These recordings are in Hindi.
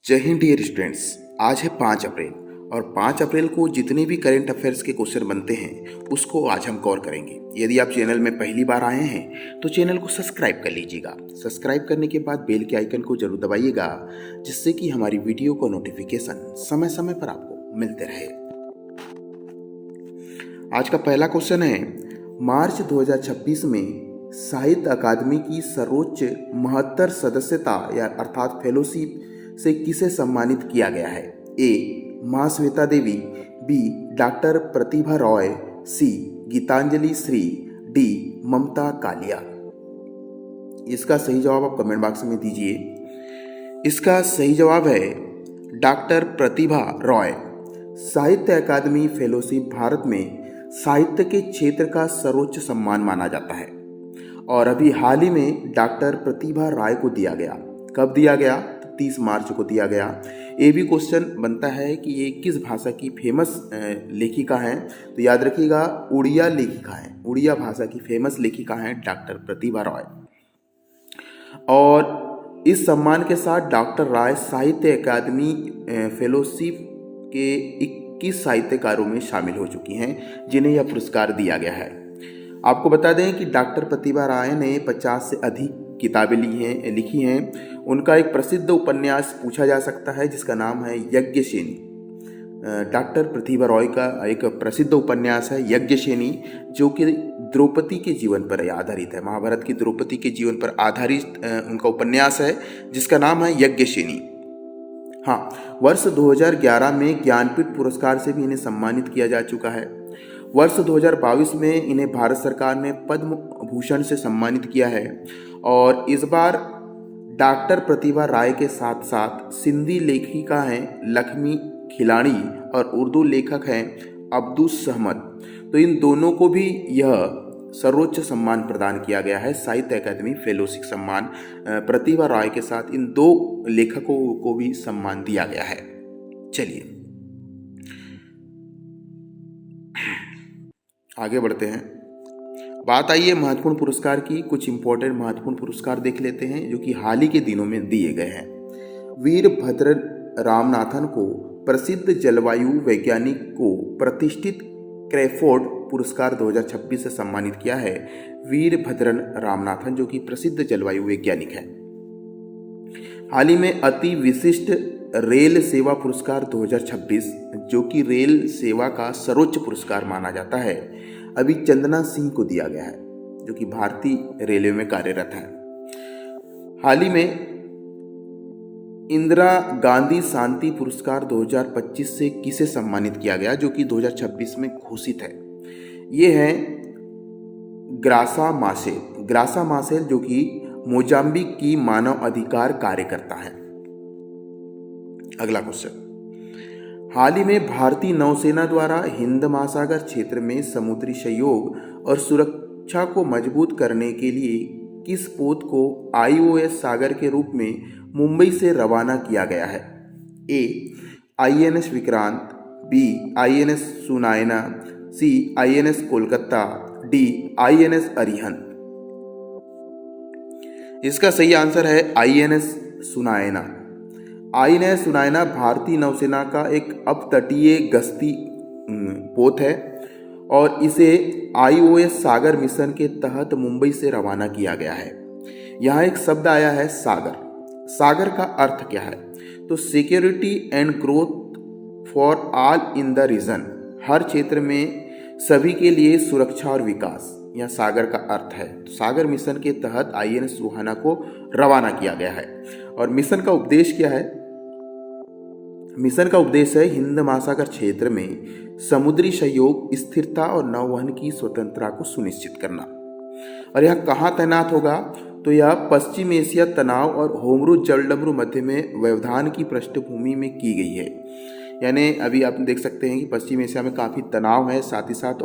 जय हिंद डियर स्टूडेंट्स। आज है 5 अप्रैल और 5 अप्रैल को जितने भी करंट अफेयर्स के क्वेश्चन बनते हैं उसको आज हम कवर करेंगे। यदि आप चैनल में पहली बार आए हैं तो चैनल को सब्सक्राइब कर लीजिएगा। सब्सक्राइब करने के बाद बेल के आइकन को जरूर दबाइएगा जिससे कि हमारी वीडियो का नोटिफिकेशन समय समय पर आपको मिलते रहे। आज का पहला क्वेश्चन है, मार्च 2026 में साहित्य अकादमी की सर्वोच्च 72 सदस्यता या अर्थात फेलोशिप से किसे सम्मानित किया गया है? ए. मां श्वेता देवी, बी. डॉक्टर प्रतिभा रॉय, सी. गीतांजलि श्री, डी. ममता कालिया। इसका सही जवाब आप कमेंट बॉक्स में दीजिए। इसका सही जवाब है डॉक्टर प्रतिभा रॉय। साहित्य अकादमी फेलोशिप भारत में साहित्य के क्षेत्र का सर्वोच्च सम्मान माना जाता है और अभी हाल ही में डॉक्टर प्रतिभा रॉय को दिया गया। कब दिया गया? 30 मार्च को दिया गया। ये भी क्वेश्चन बनता है कि ये किस भाषा की फेमस लेखिका हैं, तो याद रखिएगा उड़िया लेखिका है। उड़िया भाषा की फेमस लेखिका हैं डॉक्टर प्रतिभा रॉय। और इस सम्मान के साथ डॉक्टर रॉय साहित्य अकादमी फेलोशिप के 21 साहित्यकारों में शामिल हो चुकी हैं जिन्हें यह पुरस्कार दिया गया है। आपको बता दें कि डॉक्टर प्रतिभा रॉय ने 50 से अधिक किताबें लिखी हैं। उनका एक प्रसिद्ध उपन्यास पूछा जा सकता है जिसका नाम है यज्ञसेनी। डॉक्टर प्रतिभा रॉय का एक प्रसिद्ध उपन्यास है यज्ञसेनी, जो कि द्रौपदी के जीवन पर आधारित है। महाभारत की द्रौपदी के जीवन पर आधारित उनका उपन्यास है जिसका नाम है यज्ञसेनी। हाँ, वर्ष 2011 में ज्ञानपीठ पुरस्कार से भी इन्हें सम्मानित किया जा चुका है। वर्ष 2022 में इन्हें भारत सरकार ने पद्म भूषण से सम्मानित किया है और इस बार डॉक्टर प्रतिभा राय के साथ साथ सिंधी लेखिका हैं लक्ष्मी खिलानी और उर्दू लेखक हैं अब्दुस सहमद। तो इन दोनों को भी यह सर्वोच्च सम्मान प्रदान किया गया है, साहित्य अकादमी फेलोशिप सम्मान। प्रतिभा राय के साथ इन 2 लेखकों को भी सम्मान दिया गया है। चलिए आगे बढ़ते हैं। बात आई है महत्वपूर्ण पुरस्कार की। कुछ इंपॉर्टेंट महत्वपूर्ण पुरस्कार देख लेते हैं जो कि हाल ही के दिनों में दिए गए हैं। वीरभद्र रामनाथन को प्रसिद्ध जलवायु वैज्ञानिक को प्रतिष्ठित क्रैफोर्ड पुरस्कार 2026 से सम्मानित किया है। वीरभद्रन रामनाथन जो कि प्रसिद्ध जलवायु वैज्ञानिक है। हाल ही में अति विशिष्ट रेल सेवा पुरस्कार 2026 जो कि रेल सेवा का सर्वोच्च पुरस्कार माना जाता है, अभी चंदना सिंह को दिया गया है जो कि भारतीय रेलवे में कार्यरत है। हाल ही में इंदिरा गांधी शांति पुरस्कार 2025 से किसे सम्मानित किया गया जो कि 2026 में घोषित है? ये है ग्रासा मासेल। ग्रासा मासेल जो कि मोजाम्बिक की मानव अधिकार कार्यकर्ता है। अगला क्वेश्चन, हाल ही में भारतीय नौसेना द्वारा हिंद महासागर क्षेत्र में समुद्री सहयोग और सुरक्षा को मजबूत करने के लिए किस पोत को IOS सागर के रूप में मुंबई से रवाना किया गया है? A. INS Vikrant, B. INS Sunayna, C. INS Kolkata, D. INS Arihant. इसका सही आंसर है INS सुनायना। INS सुनायना भारतीय नौसेना का एक अपतटीय गश्ती पोत है और इसे IOS सागर मिशन के तहत मुंबई से रवाना किया गया है। यहाँ एक शब्द आया है सागर। सागर का अर्थ क्या है? तो security and growth for all in the region, हर क्षेत्र में सभी के लिए सुरक्षा और विकास, यह सागर का अर्थ है। तो सागर मिशन के तहत INS सुहाना को रवाना किया गया है। और मिशन का उद्देश्य क्या है? मिशन का उद्देश्य है हिंद महासागर क्षेत्र में समुद्री सहयोग, स्थिरता और नौवहन की स्वतंत्रता को सुनिश्चित करना। और यह कहाँ तैनात होगा? तो यह पश्चिम एशिया तनाव और होमरूज जलडमरू मध्य में व्यवधान की पृष्ठभूमि में की गई है। यानी अभी आप देख सकते हैं कि पश्चिम एशिया में काफ़ी तनाव है, साथ ही साथ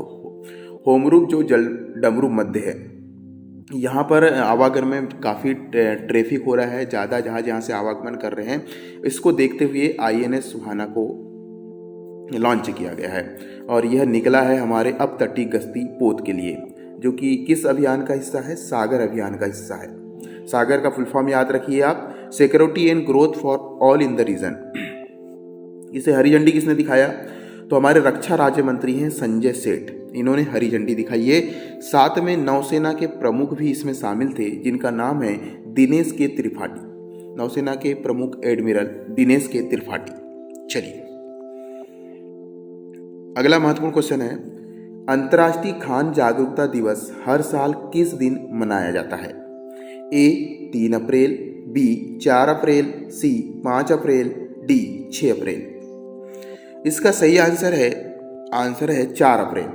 होमरूज जो जलडमरू मध्य है, यहाँ पर आवागमन में काफ़ी ट्रैफिक हो रहा है, ज़्यादा जहाज यहाँ से आवागमन कर रहे हैं। इसको देखते हुए INS सुहाना को लॉन्च किया गया है और यह निकला है हमारे अपतटीय गश्ती पोत के लिए, जो कि किस अभियान का हिस्सा है? सागर अभियान का हिस्सा है। सागर का फुल फॉर्म याद रखिए आप, security and growth for all in the region. इसे हरी झंडी किसने दिखाया? तो हमारे रक्षा राज्य मंत्री हैं संजय सेठ, इन्होंने हरी झंडी दिखाई है। साथ में नौसेना के प्रमुख भी इसमें शामिल थे, जिनका नाम है दिनेश के त्रिपाठी, नौसेना के प्रमुख एडमिरल दिनेश के त्रिपाठी। चलिए अगला महत्वपूर्ण क्वेश्चन है, अंतर्राष्ट्रीय खान जागरूकता दिवस हर साल किस दिन मनाया जाता है? ए 3 अप्रैल, बी 4 अप्रैल, सी 5 अप्रैल, डी 6 अप्रैल। इसका सही आंसर है 4 अप्रैल।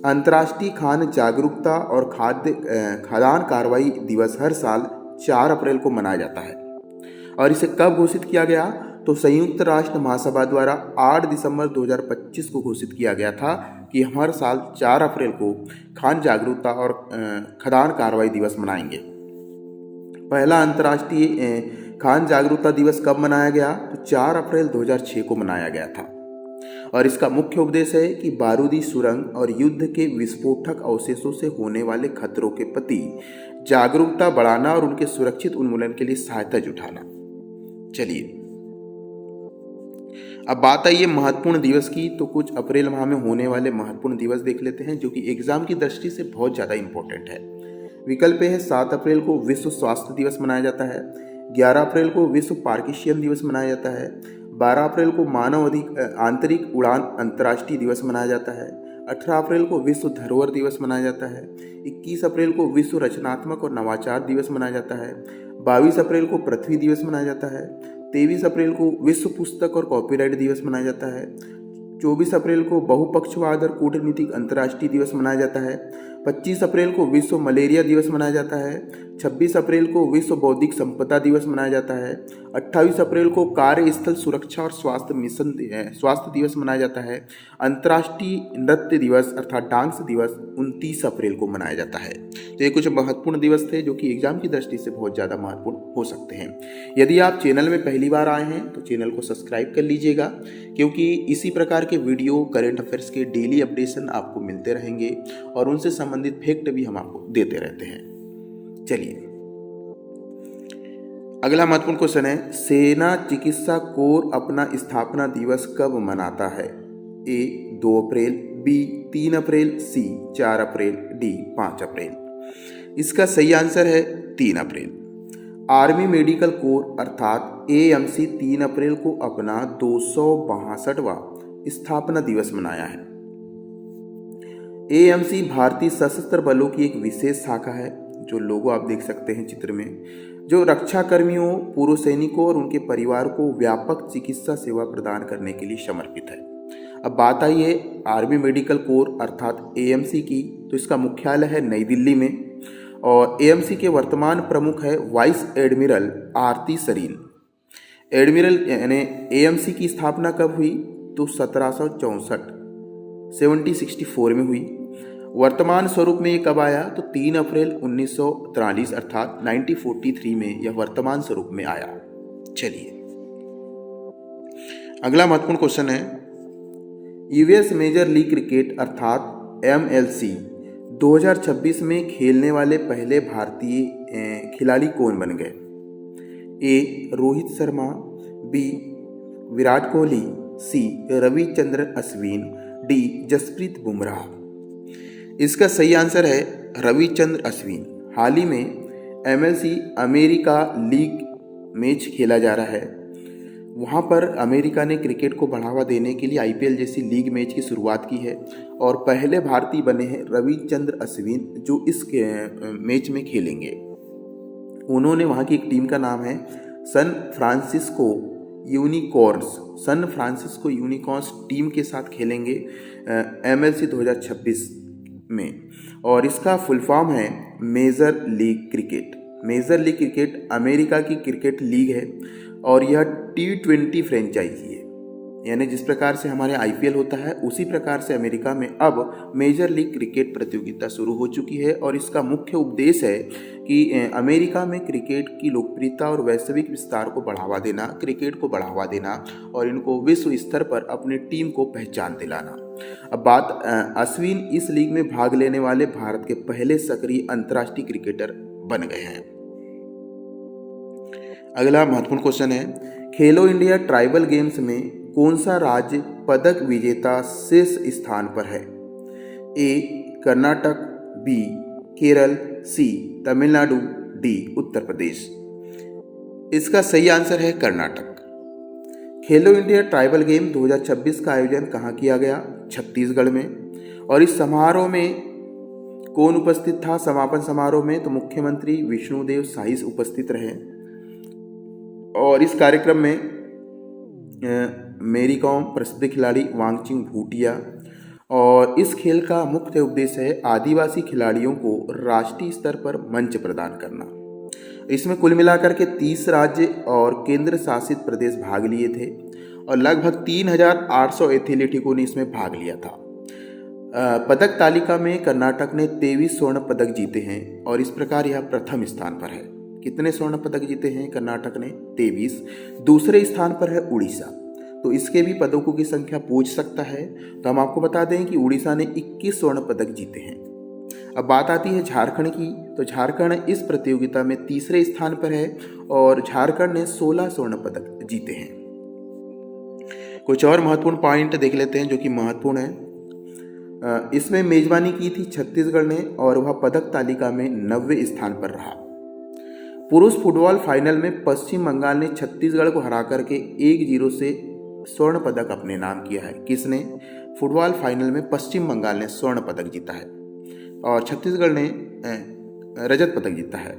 अंतर्राष्ट्रीय खान जागरूकता और खाद्यान्न कार्रवाई दिवस हर साल 4 अप्रैल को मनाया जाता है। और इसे कब घोषित किया गया? तो संयुक्त राष्ट्र महासभा द्वारा 8 दिसंबर 2025 को घोषित किया गया था कि हम हर साल 4 अप्रैल को खान जागरूकता और खाद्यान्न कार्रवाई दिवस मनाएंगे। पहला अंतर्राष्ट्रीय खान जागरूकता दिवस कब मनाया गया? तो 4 अप्रैल 2006 को मनाया गया था। और इसका मुख्य उद्देश्य है कि बारूदी सुरंग और युद्ध के विस्फोटक अवशेषों से होने वाले खतरों के प्रति जागरूकता बढ़ाना और उनके सुरक्षित उन्मूलन के लिए सहायता जुटाना। चलिए अब बात आई है महत्वपूर्ण दिवस की, तो कुछ अप्रैल माह में होने वाले महत्वपूर्ण दिवस देख लेते हैं जो कि एग्जाम की दृष्टि से बहुत ज़्यादा इंपॉर्टेंट है। विकल्प है 7 अप्रैल को विश्व स्वास्थ्य दिवस मनाया जाता है, 11 अप्रैल को विश्व पार्किंसन दिवस मनाया जाता है, 12 अप्रैल को मानव आंतरिक उड़ान अंतर्राष्ट्रीय दिवस मनाया जाता है, 18 अप्रैल को विश्व धरोहर दिवस मनाया जाता है, 21 अप्रैल को विश्व रचनात्मक और नवाचार दिवस मनाया जाता है, 22 अप्रैल को पृथ्वी दिवस मनाया जाता है, 23 अप्रैल को विश्व पुस्तक और कॉपीराइट दिवस मनाया जाता है, 24 अप्रैल को बहुपक्षवाद और कूटनीतिक अंतर्राष्ट्रीय दिवस मनाया जाता है, 25 अप्रैल को विश्व मलेरिया दिवस मनाया जाता है, 26 अप्रैल को विश्व बौद्धिक संपदा दिवस मनाया जाता है, 28 अप्रैल को कार्यस्थल सुरक्षा और स्वास्थ्य दिवस मनाया जाता है, अंतर्राष्ट्रीय नृत्य दिवस अर्थात डांस दिवस 29 अप्रैल को मनाया जाता है। तो ये कुछ महत्वपूर्ण दिवस थे जो कि एग्जाम की दृष्टि से बहुत ज़्यादा महत्वपूर्ण हो सकते हैं। यदि आप चैनल में पहली बार आए हैं तो चैनल को सब्सक्राइब कर लीजिएगा, क्योंकि इसी प्रकार के वीडियो करंट अफेयर्स के डेली अपडेशन आपको मिलते रहेंगे और उनसे संबंधित फैक्ट भी हम आपको देते रहते हैं। चलिए अगला महत्वपूर्ण क्वेश्चन है, सेना चिकित्सा कोर अपना स्थापना दिवस कब मनाता है? ए 2 अप्रैल, बी 3 अप्रैल, सी 4 अप्रैल, डी 5 अप्रैल। इसका सही आंसर है 3 अप्रैल। आर्मी मेडिकल कोर अर्थात एएमसी 3 अप्रैल को अपना 262वां स्थापना दिवस मनाया है। एएमसी भारतीय सशस्त्र बलों की एक विशेष शाखा है, जो लोगो आप देख सकते हैं चित्र में, जो रक्षा कर्मियों, पूर्व सैनिकों और उनके परिवार को व्यापक चिकित्सा सेवा प्रदान करने के लिए समर्पित है। अब बात आई है आर्मी मेडिकल कोर अर्थात एएमसी की, तो इसका मुख्यालय है नई दिल्ली में और एएमसी के वर्तमान प्रमुख है वाइस एडमिरल आरती सरीन। एडमिरल यानी एएमसी की स्थापना कब हुई? तो 1764 में हुई। वर्तमान स्वरूप में ये कब आया? तो 3 अप्रैल 1943 अर्थात 1943 में यह वर्तमान स्वरूप में आया। चलिए अगला महत्वपूर्ण क्वेश्चन है, यूएस मेजर लीग क्रिकेट अर्थात एमएलसी 2026 में खेलने वाले पहले भारतीय खिलाड़ी कौन बन गए? ए रोहित शर्मा, बी विराट कोहली, सी रविचंद्रन अश्विन, डी जसप्रीत बुमराह। इसका सही आंसर है रविचंद्र अश्विन। हाल ही में एमएलसी अमेरिका लीग मैच खेला जा रहा है, वहाँ पर अमेरिका ने क्रिकेट को बढ़ावा देने के लिए आईपीएल जैसी लीग मैच की शुरुआत की है और पहले भारतीय बने हैं रविचंद्र अश्विन, जो इस मैच में खेलेंगे। उन्होंने वहाँ की एक टीम का नाम है सन फ्रांसिस्को यूनिकॉर्न्स टीम के साथ खेलेंगे एमएलसी 2026 में, और इसका फुल फॉर्म है Major League Cricket. Major League Cricket America की क्रिकेट लीग है और यह T20 फ्रेंचाइजी है, यानी जिस प्रकार से हमारे आईपीएल होता है उसी प्रकार से अमेरिका में अब मेजर लीग क्रिकेट प्रतियोगिता शुरू हो चुकी है। और इसका मुख्य उद्देश्य है कि अमेरिका में क्रिकेट की लोकप्रियता और वैश्विक विस्तार को बढ़ावा देना, क्रिकेट को बढ़ावा देना और इनको विश्व स्तर पर अपनी टीम को पहचान दिलाना। अब बात अश्विन इस लीग में भाग लेने वाले भारत के पहले सक्रिय अंतर्राष्ट्रीय क्रिकेटर बन गए हैं। अगला महत्वपूर्ण क्वेश्चन है, खेलो इंडिया ट्राइबल गेम्स में कौन सा राज्य पदक विजेता शीर्ष स्थान पर है? ए कर्नाटक, बी केरल, सी तमिलनाडु, डी उत्तर प्रदेश। इसका सही आंसर है कर्नाटक। खेलो इंडिया ट्राइबल गेम 2026 का आयोजन कहाँ किया गया? छत्तीसगढ़ में। और इस समारोह में कौन उपस्थित था? समापन समारोह में तो मुख्यमंत्री विष्णुदेव साई उपस्थित रहे। और इस कार्यक्रम में मेरी कॉम, प्रसिद्ध खिलाड़ी वांगचुक भूटिया, और इस खेल का मुख्य उद्देश्य है आदिवासी खिलाड़ियों को राष्ट्रीय स्तर पर मंच प्रदान करना। इसमें कुल मिलाकर के 30 राज्य और केंद्र शासित प्रदेश भाग लिए थे और लगभग 3800 एथलीटों ने इसमें भाग लिया था। पदक तालिका में कर्नाटक ने 23 स्वर्ण पदक जीते हैं और इस प्रकार यह प्रथम स्थान पर है। कितने स्वर्ण पदक जीते हैं कर्नाटक ने? 23। दूसरे स्थान पर है उड़ीसा, तो इसके भी पदकों की संख्या पूछ सकता है। तो हम आपको बता दें कि उड़ीसा ने 21 स्वर्ण पदक जीते हैं। अब बात आती है झारखंड की, तो झारखंड इस प्रतियोगिता में तीसरे स्थान पर है और झारखंड ने 16 स्वर्ण पदक जीते हैं। कुछ और महत्वपूर्ण पॉइंट देख लेते हैं जो कि महत्वपूर्ण है। इसमें मेजबानी की थी छत्तीसगढ़ ने और वह पदक तालिका में 90वें स्थान पर रहा। पुरुष फुटबॉल फाइनल में पश्चिम बंगाल ने छत्तीसगढ़ को हरा करके 1-0 से स्वर्ण पदक अपने नाम किया है। किसने? फुटबॉल फाइनल में पश्चिम बंगाल ने स्वर्ण पदक जीता है और छत्तीसगढ़ ने रजत पदक जीता है।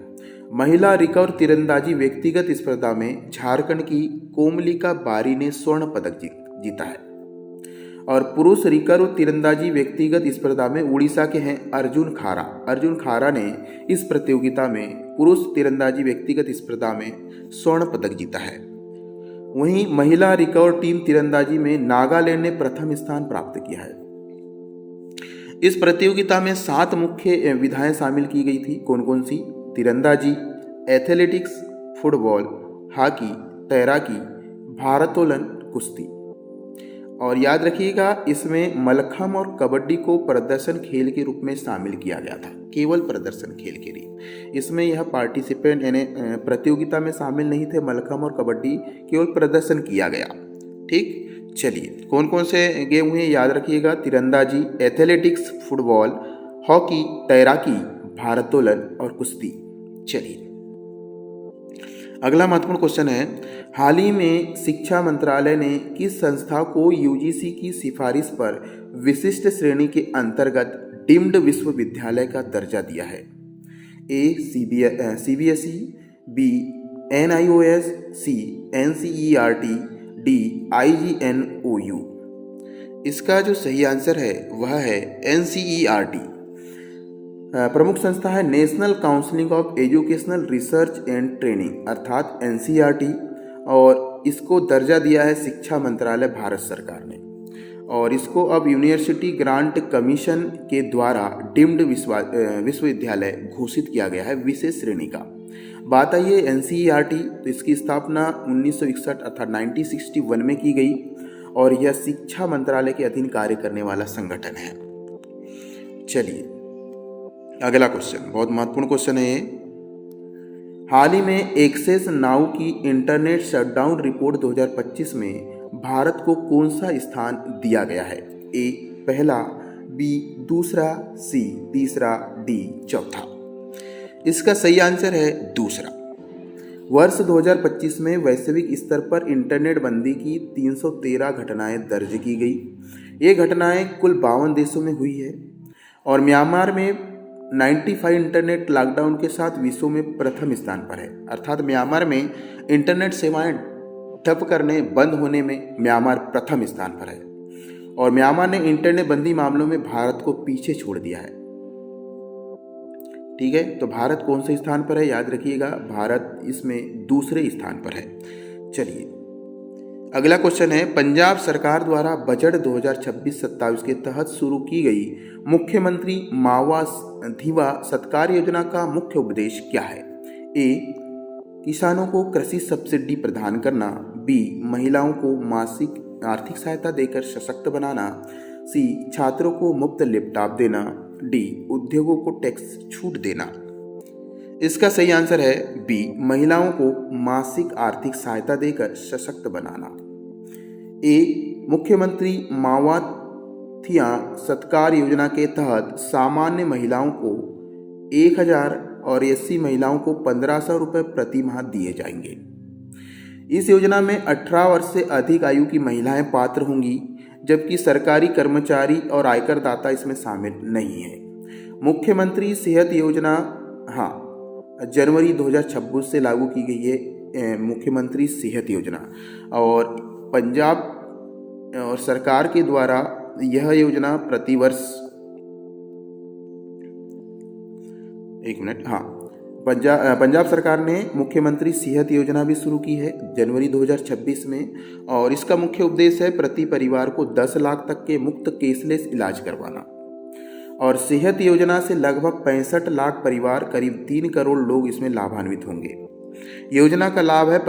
महिला रिकर्व तीरंदाजी व्यक्तिगत स्पर्धा में झारखंड की कोमलिका बारी ने स्वर्ण पदक जीता है और पुरुष रिकर्व तीरंदाजी व्यक्तिगत स्पर्धा में उड़ीसा के हैं अर्जुन खारा। अर्जुन खारा ने इस प्रतियोगिता में पुरुष तीरंदाजी व्यक्तिगत स्पर्धा में स्वर्ण पदक जीता है। वहीं महिला रिकर्व टीम तीरंदाजी में नागालैंड ने प्रथम स्थान प्राप्त किया है। इस प्रतियोगिता में 7 मुख्य विधाएं शामिल की गई थी। कौन कौन सी? तीरंदाजी, एथलेटिक्स, फुटबॉल, हॉकी, तैराकी, भारोत्तोलन, कुश्ती। और याद रखिएगा इसमें मलखम्ब और कबड्डी को प्रदर्शन खेल के रूप में शामिल किया गया था, केवल प्रदर्शन खेल के लिए। इसमें यह पार्टिसिपेंट यानी प्रतियोगिता में शामिल नहीं थे। मलखम्ब और कबड्डी केवल प्रदर्शन किया गया। ठीक, चलिए कौन कौन से गेम हुए याद रखिएगा? तीरंदाजी, एथलेटिक्स, फुटबॉल, हॉकी, तैराकी, भारोत्तोलन और कुश्ती। चलिए अगला महत्वपूर्ण क्वेश्चन है, हाल ही में शिक्षा मंत्रालय ने किस संस्था को यूजीसी की सिफारिश पर विशिष्ट श्रेणी के अंतर्गत डीम्ड विश्वविद्यालय का दर्जा दिया है? ए सीबीएसई, बी एनआईओएस, सी एनसीईआरटी, डी आईजीएनओयू। इसका जो सही आंसर है वह है एनसीईआरटी। प्रमुख संस्था है national council of educational research and training अर्थात एनसीईआरटी और इसको दर्जा दिया है शिक्षा मंत्रालय भारत सरकार ने और इसको अब यूनिवर्सिटी ग्रांट कमीशन के द्वारा डीम्ड विश्वविद्यालय घोषित किया गया है विशेष श्रेणी का। बात आई है एनसीईआरटी, तो इसकी स्थापना 1961 अर्थात 1961 में की गई और यह शिक्षा मंत्रालय के अधीन कार्य करने वाला संगठन है। चलिए अगला क्वेश्चन बहुत महत्वपूर्ण क्वेश्चन है। हाल ही में एक्सेस नाउ की इंटरनेट शटडाउन रिपोर्ट 2025 में भारत को कौन सा स्थान दिया गया है? ए पहला, बी दूसरा, सी तीसरा, डी चौथा। इसका सही आंसर है दूसरा। वर्ष 2025 में वैश्विक स्तर पर इंटरनेट बंदी की 313 घटनाएं दर्ज की गई। ये घटनाएं कुल 52 देशों में हुई है और म्यांमार में 95 इंटरनेट लॉकडाउन के साथ विश्व में प्रथम स्थान पर है। अर्थात म्यांमार में इंटरनेट सेवाएं ठप करने बंद होने में म्यांमार प्रथम स्थान पर है और म्यांमार ने इंटरनेट बंदी मामलों में भारत को पीछे छोड़ दिया है। ठीक है, तो भारत कौन से स्थान पर है याद रखिएगा, भारत इसमें दूसरे स्थान पर है। चलिए अगला क्वेश्चन है, पंजाब सरकार द्वारा बजट 2026-27 के तहत शुरू की गई मुख्यमंत्री मावा धीवा सत्कार योजना का मुख्य उद्देश्य क्या है? ए किसानों को कृषि सब्सिडी प्रदान करना, बी महिलाओं को मासिक आर्थिक सहायता देकर सशक्त बनाना, सी छात्रों को मुफ्त लैपटॉप देना, डी उद्योगों को टैक्स छूट देना। इसका सही आंसर है बी, महिलाओं को मासिक आर्थिक सहायता देकर सशक्त बनाना। ए, मुख्यमंत्री मावाथिया सत्कार योजना के तहत सामान्य महिलाओं को 1000 और एससी महिलाओं को 1500 रुपये प्रति माह दिए जाएंगे। इस योजना में 18 वर्ष से अधिक आयु की महिलाएं पात्र होंगी, जबकि सरकारी कर्मचारी और आयकर दाता इसमें शामिल नहीं है। मुख्यमंत्री सेहत योजना जनवरी 2026 से लागू की गई है, मुख्यमंत्री सेहत योजना, और पंजाब और सरकार के द्वारा यह योजना प्रतिवर्ष पंजाब सरकार ने मुख्यमंत्री सेहत योजना भी शुरू की है जनवरी 2026 में, और इसका मुख्य उद्देश्य है प्रति परिवार को 10 लाख तक के मुफ्त केसलेस इलाज करवाना। और सेहत योजना से लगभग 65 लाख परिवार, करीब 3 करोड़ लोग इसमें लाभान्वित होंगे। योजना का लाभ है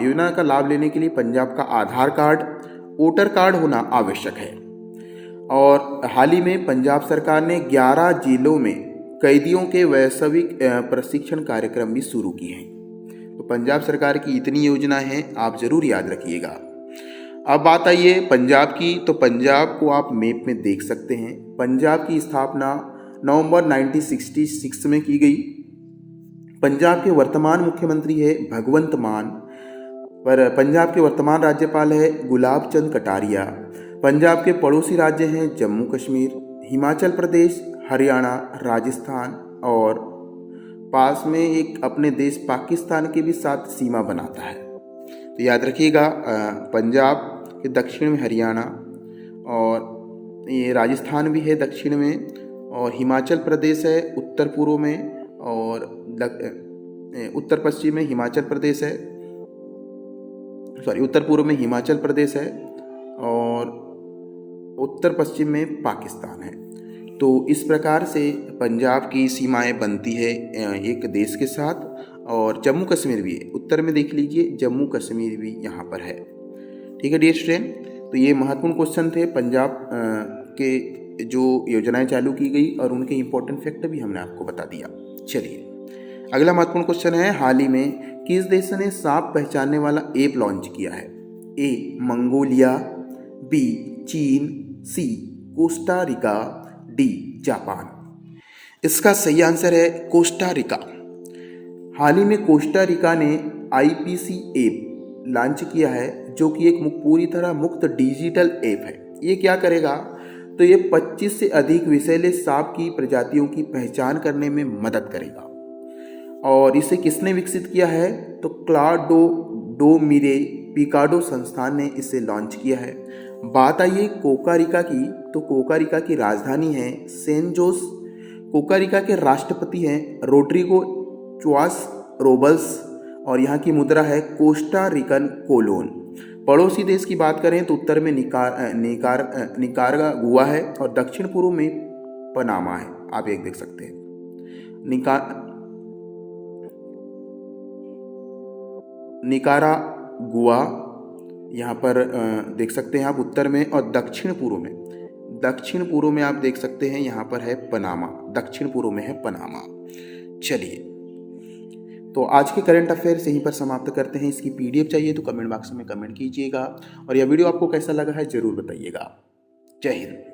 योजना का लाभ लेने के लिए पंजाब का आधार कार्ड, वोटर कार्ड होना आवश्यक है। और हाल ही में पंजाब सरकार ने 11 जिलों में कैदियों के वैश्विक प्रशिक्षण कार्यक्रम भी शुरू किए हैं। तो पंजाब सरकार की इतनी योजना है, आप जरूर याद रखिएगा। अब बात आइए पंजाब की, तो पंजाब को आप मैप में देख सकते हैं। पंजाब की स्थापना नवंबर 1966 में की गई। पंजाब के वर्तमान मुख्यमंत्री है भगवंत मान, पर पंजाब के वर्तमान राज्यपाल है गुलाब चंद कटारिया। पंजाब के पड़ोसी राज्य हैं जम्मू कश्मीर, हिमाचल प्रदेश, हरियाणा, राजस्थान, और पास में एक अपने देश पाकिस्तान के भी साथ सीमा बनाता है। तो याद रखिएगा, पंजाब के दक्षिण में हरियाणा, और ये राजस्थान भी है दक्षिण में, और हिमाचल प्रदेश है उत्तर पूर्व में, और उत्तर पश्चिम में हिमाचल प्रदेश है, उत्तर पूर्व में हिमाचल प्रदेश है, और उत्तर पश्चिम में पाकिस्तान है। तो इस प्रकार से पंजाब की सीमाएं बनती है एक देश के साथ, और जम्मू कश्मीर भी है। उत्तर में देख लीजिए, जम्मू कश्मीर भी यहाँ पर है। ठीक है डियर स्टूडेंट, तो ये महत्वपूर्ण क्वेश्चन थे पंजाब के जो योजनाएं चालू की गई, और उनके इम्पोर्टेंट फैक्ट भी हमने आपको बता दिया। चलिए अगला महत्वपूर्ण क्वेश्चन है, हाल ही में किस देश ने सांप पहचानने वाला ऐप लॉन्च किया है? ए, मंगोलिया, बी, चीन, सी, कोस्टा रिका, डी, जापान। इसका सही आंसर है कोस्टा रिका। हाल ही में कोस्टा रिका ने IPC ऐप लॉन्च किया है, जो कि एक पूरी तरह मुक्त डिजिटल ऐप है। ये क्या करेगा, तो ये 25 से अधिक विषैले सांप की प्रजातियों की पहचान करने में मदद करेगा। और इसे किसने विकसित किया है, तो क्लाडो डो मिरे पिकाडो संस्थान ने इसे लॉन्च किया है। बात आइए कोस्टारिका की, तो कोस्टारिका की राजधानी है सैन जोस। कोस्टारिका के राष्ट्रपति हैं रोड्रिगो चुआस रोबल्स, और यहाँ की मुद्रा है कोस्टा रिकन कोलोन। पड़ोसी देश की बात करें तो उत्तर में निकारागुआ है, और दक्षिण पूर्व में पनामा है। आप एक देख सकते हैं निकारागुआ यहाँ पर देख सकते हैं आप उत्तर में, और दक्षिण पूर्व में आप देख सकते हैं यहाँ पर है पनामा, दक्षिण पूर्व में है पनामा। चलिए, तो आज के करंट अफेयर्स यहीं पर समाप्त करते हैं। इसकी PDF चाहिए तो कमेंट बॉक्स में कमेंट कीजिएगा, और यह वीडियो आपको कैसा लगा है ज़रूर बताइएगा। जय हिंद।